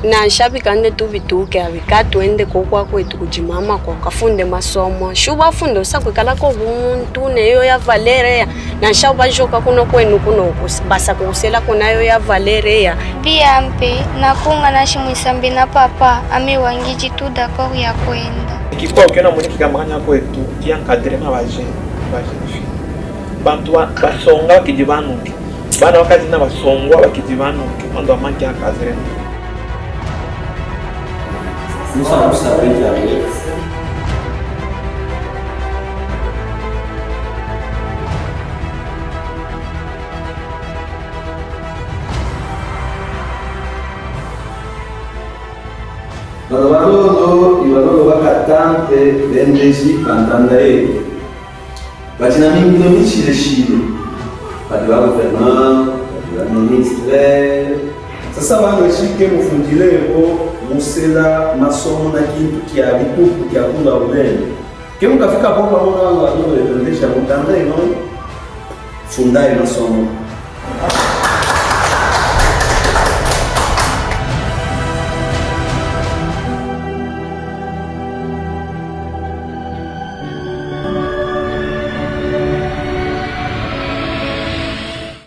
na shabi kande tu vituke abikatu ende kokwa kwetu kujimama kwa kafunde masomo shuba fundo sakwikala ko bumuntu neyo ya Valeria na shaba joka kuno kwenu kuno basa kusela kunayo ya Valeria pia mpe na kunga na shimwisambi na papa amewangiji tu d'accord ya kwenda kikwa ukiona mwenye kikamanya kwetu kiankadire na baje bantu basonga kijibanuki bana wakati na basongwa bakijibanuki ndo amanki akazire. Nous savons que Bano bakatante bendezi kantanda yetu batina mingi no michile shile badi wa gouvernement badi wa ministre sasa bano shike mufundileko musela masomo na kintu kia bituku kia kunda ulele kemu kafika bomba mwana wangu adoro ependesha mutanda ino fundai masomo